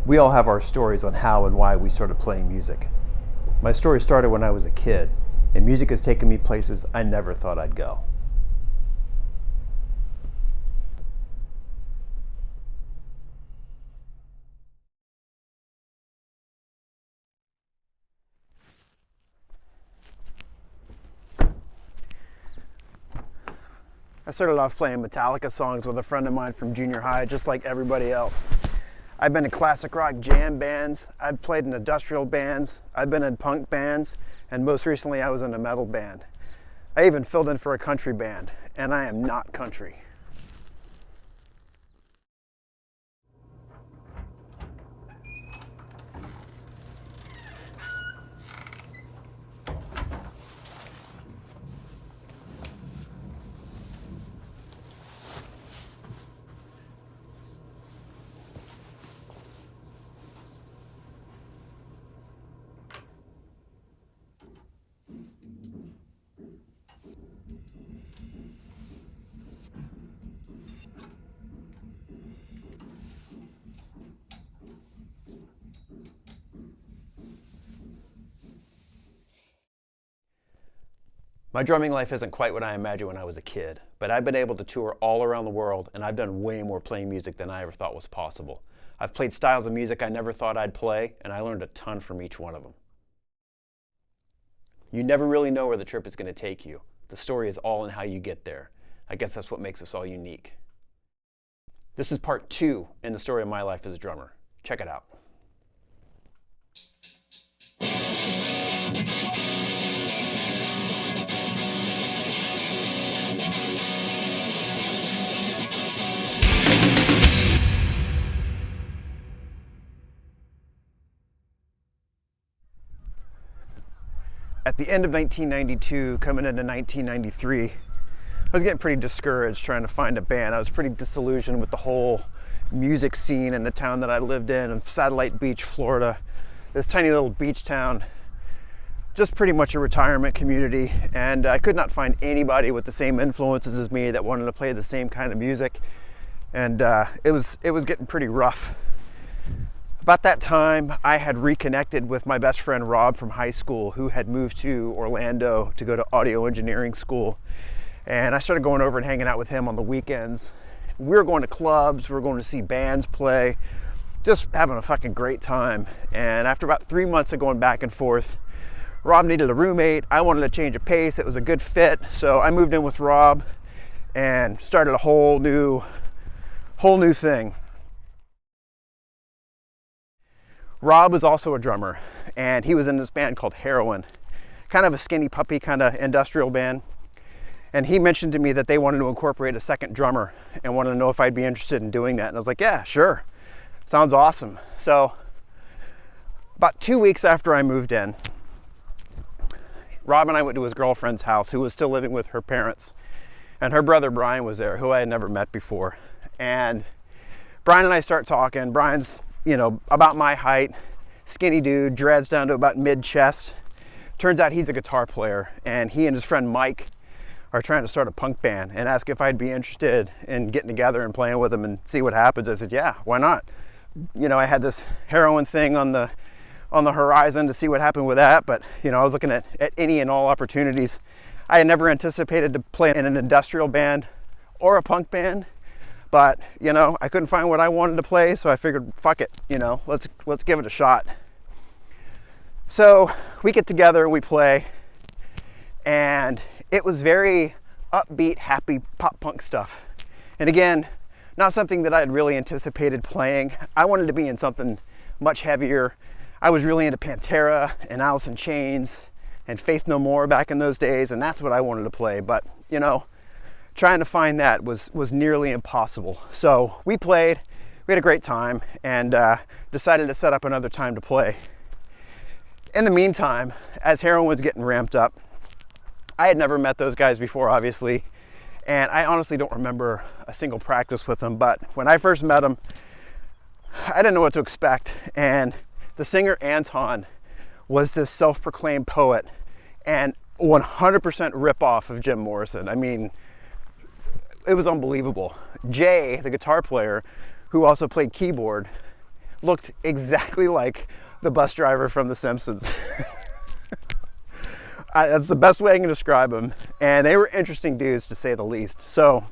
We all have our stories on how and why we started playing music. My story started when I was a kid, and music has taken me places I never thought I'd go. I started off playing Metallica songs with a friend of mine from junior high, just like everybody else. I've been in classic rock jam bands, I've played in industrial bands, I've been in punk bands, and most recently I was in a metal band. I even filled in for a country band, and I am not country. My drumming life isn't quite what I imagined when I was a kid, but I've been able to tour all around the world, and I've done way more playing music than I ever thought was possible. I've played styles of music I never thought I'd play, and I learned a ton from each one of them. You never really know where the trip is going to take you. The story is all in how you get there. I guess that's what makes us all unique. This is part 2 in the story of my life as a drummer. Check it out. At the end of 1992, coming into 1993, I was getting pretty discouraged trying to find a band. I was pretty disillusioned with the whole music scene in the town that I lived in Satellite Beach, Florida. This tiny little beach town, just pretty much a retirement community, and I could not find anybody with the same influences as me that wanted to play the same kind of music, and it was getting pretty rough. About that time, I had reconnected with my best friend Rob from high school, who had moved to Orlando to go to audio engineering school. And I started going over and hanging out with him on the weekends. We were going to clubs, we were going to see bands play, just having a fucking great time. And after about 3 months of going back and forth, Rob needed a roommate. I wanted to change of pace. It was a good fit. So I moved in with Rob and started a whole new thing. Rob was also a drummer, and he was in this band called Heroin, kind of a skinny puppy kind of industrial band. And he mentioned to me that they wanted to incorporate a second drummer and wanted to know if I'd be interested in doing that. And I was like, yeah, sure. Sounds awesome. So about 2 weeks after I moved in, Rob and I went to his girlfriend's house, who was still living with her parents. And her brother Brian was there, who I had never met before. And Brian and I start talking. Brian's about my height, skinny dude, dreads down to about mid-chest. Turns out he's a guitar player, and he and his friend Mike are trying to start a punk band and ask if I'd be interested in getting together and playing with them and see what happens. I said, yeah, why not? I had this Heroin thing on the horizon to see what happened with that, but I was looking at any and all opportunities. I had never anticipated to play in an industrial band or a punk band. But, I couldn't find what I wanted to play, so I figured, fuck it, let's give it a shot. So we get together and we play, and it was very upbeat, happy pop punk stuff. And again, not something that I had really anticipated playing. I wanted to be in something much heavier. I was really into Pantera and Alice in Chains and Faith No More back in those days, and that's what I wanted to play. But, trying to find that was nearly impossible. So we played, we had a great time, and decided to set up another time to play. In the meantime, as Heroin was getting ramped up, I had never met those guys before, obviously, and I honestly don't remember a single practice with them, but when I first met them, I didn't know what to expect, and the singer Anton was this self-proclaimed poet and 100% rip-off of Jim Morrison. I mean, it was unbelievable. Jay, the guitar player, who also played keyboard, looked exactly like the bus driver from The Simpsons. That's the best way I can describe them. And they were interesting dudes, to say the least. So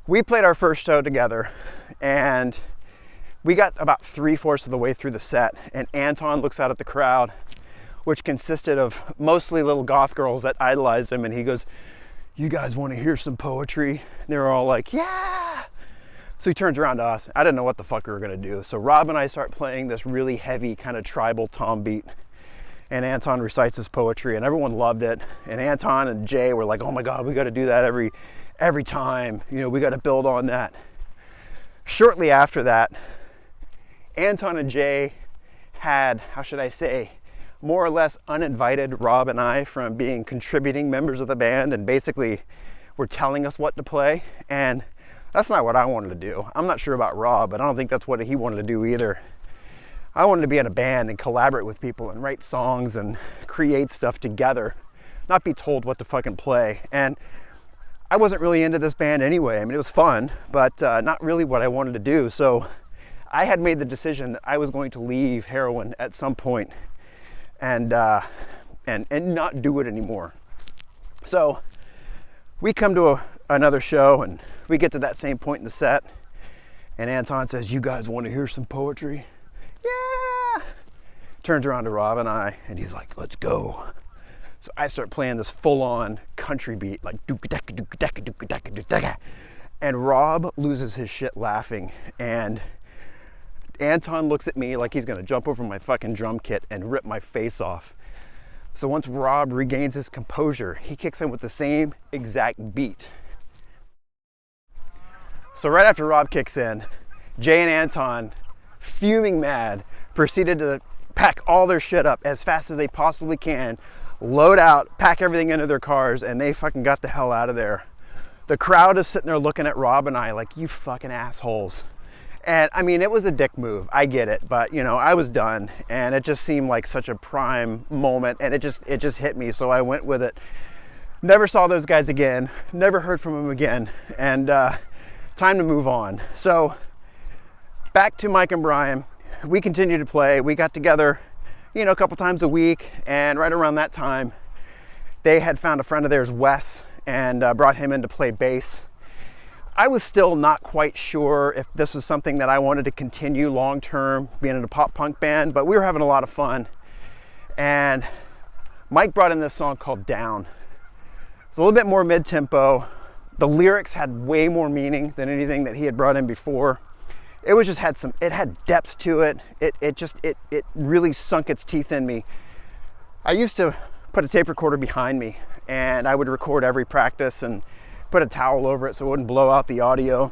we played our first show together, and we got about 3/4 of the way through the set, and Anton looks out at the crowd, which consisted of mostly little goth girls that idolized him, and he goes, "You guys want to hear some poetry?" And they were all like, "Yeah!" So he turns around to us. I didn't know what the fuck we were gonna do. So Rob and I start playing this really heavy kind of tribal tom beat, and Anton recites his poetry, and everyone loved it. And Anton and Jay were like, "Oh my God, we got to do that every time. You know, we got to build on that." Shortly after that, Anton and Jay had, how should I say, more or less uninvited Rob and I from being contributing members of the band, and basically were telling us what to play. And that's not what I wanted to do. I'm not sure about Rob, but I don't think that's what he wanted to do either. I wanted to be in a band and collaborate with people and write songs and create stuff together, not be told what to fucking play. And I wasn't really into this band anyway. I mean, it was fun, but not really what I wanted to do. So I had made the decision that I was going to leave Heroin at some point and not do it anymore. So we come to another show, and we get to that same point in the set, and Anton says, "You guys want to hear some poetry?" "Yeah!" Turns around to Rob and I, and he's like, "Let's go." So I start playing this full-on country beat, like dook-a-daka, dook-a-daka, dook-a-daka, dook-a-daka. And Rob loses his shit laughing, and Anton looks at me like he's gonna jump over my fucking drum kit and rip my face off. So once Rob regains his composure, he kicks in with the same exact beat. So right after Rob kicks in, Jay and Anton, fuming mad, proceeded to pack all their shit up as fast as they possibly can, load out, pack everything into their cars, and they fucking got the hell out of there. The crowd is sitting there looking at Rob and I like, "You fucking assholes." And I mean, it was a dick move, I get it, but you know, I was done, and it just seemed like such a prime moment, and it just hit me, so I went with it. Never saw those guys again, never heard from them again, and time to move on. So back to Mike and Brian. We continued to play. We got together, you know, a couple times a week, and right around that time, they had found a friend of theirs, Wes, and brought him in to play bass. I was still not quite sure if this was something that I wanted to continue long term, being in a pop punk band, but we were having a lot of fun. And Mike brought in this song called Down. It's a little bit more mid-tempo. The lyrics had way more meaning than anything that he had brought in before. It was just it had depth to it. It really sunk its teeth in me. I used to put a tape recorder behind me, and I would record every practice and put a towel over it so it wouldn't blow out the audio.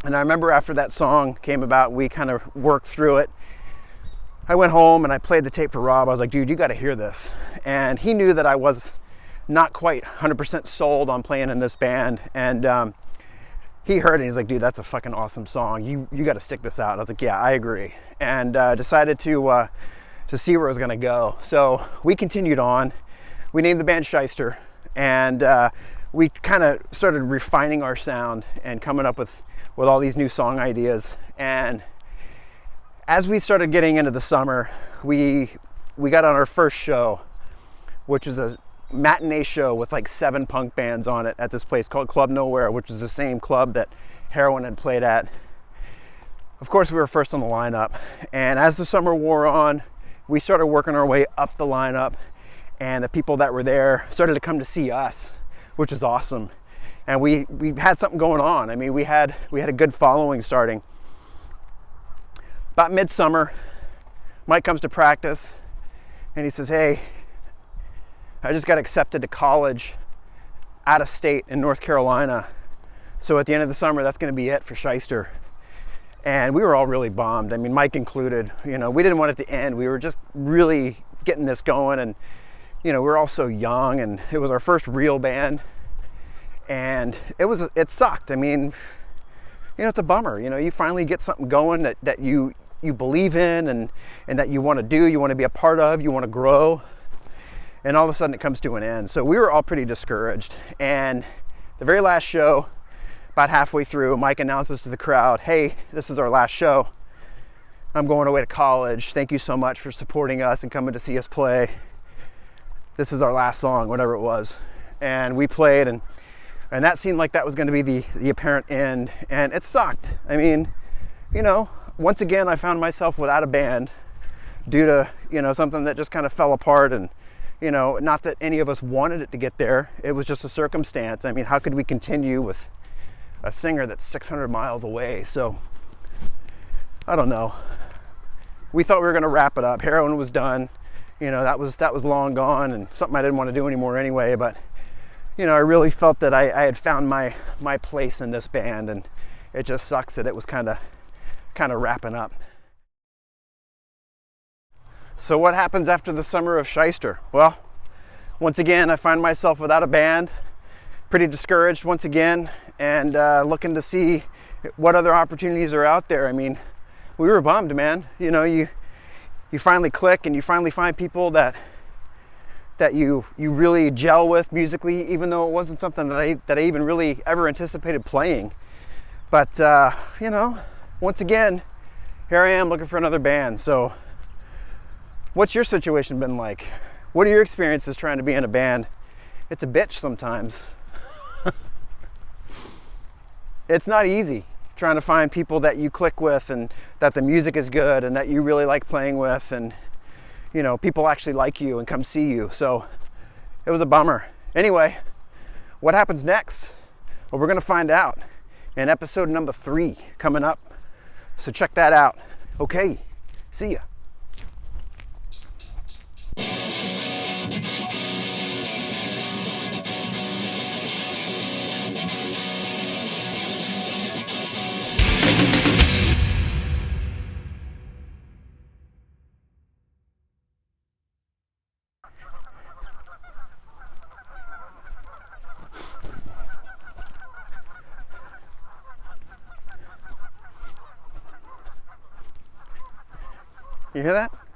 And I remember after that song came about, we kind of worked through it. I went home and I played the tape for Rob. I was like, "Dude, you got to hear this." And he knew that I was not quite 100% sold on playing in this band. And he heard it and he's like, "Dude, that's a fucking awesome song. You got to stick this out." And I was like, "Yeah, I agree." And decided to see where it was going to go. So we continued on. We named the band ShYstEr, and we kind of started refining our sound and coming up with all these new song ideas. And as we started getting into the summer, we got on our first show, which is a matinee show with like 7 punk bands on it at this place called Club Nowhere, which is the same club that Heroin had played at. Of course, we were first on the lineup. And as the summer wore on, we started working our way up the lineup, and the people that were there started to come to see us, which is awesome. And we had something going on. I mean, we had a good following starting. About midsummer, Mike comes to practice and he says, "Hey, I just got accepted to college out of state in North Carolina. So at the end of the summer, that's going to be it for ShYstEr." And we were all really bummed. I mean, Mike included. You know, we didn't want it to end. We were just really getting this going, and you know, we were all so young, and it was our first real band, and it sucked. I mean, you know, it's a bummer. You know, you finally get something going that you believe in and that you want to do, you want to be a part of, you want to grow, and all of a sudden it comes to an end. So we were all pretty discouraged. And the very last show, about halfway through, Mike announces to the crowd, "Hey, this is our last show. I'm going away to college. Thank you so much for supporting us and coming to see us play. This is our last song, whatever it was. And we played, and that seemed like that was going to be the apparent end, and it sucked. I mean, you know, once again, I found myself without a band due to, you know, something that just kind of fell apart. And, you know, not that any of us wanted it to get there. It was just a circumstance. I mean, how could we continue with a singer that's 600 miles away? So, I don't know. We thought we were going to wrap it up. Heroin was done. You know, that was long gone, and something I didn't want to do anymore anyway. But, you know, I really felt that I had found my place in this band, and it just sucks that it was kind of wrapping up. So what happens after the summer of ShYstEr? Well, once again, I find myself without a band, pretty discouraged once again, and looking to see what other opportunities are out there. I mean, we were bummed, man. You know, you finally click, and you finally find people that you really gel with musically, even though it wasn't something that I even really ever anticipated playing. But you know, once again, here I am looking for another band. So what's your situation been like? What are your experiences trying to be in a band? It's a bitch sometimes. It's not easy trying to find people that you click with, and that the music is good, and that you really like playing with, and, you know, people actually like you and come see you. So it was a bummer. Anyway, what happens next? Well, we're going to find out in episode number 3 coming up. So check that out. Okay, see ya. You hear that?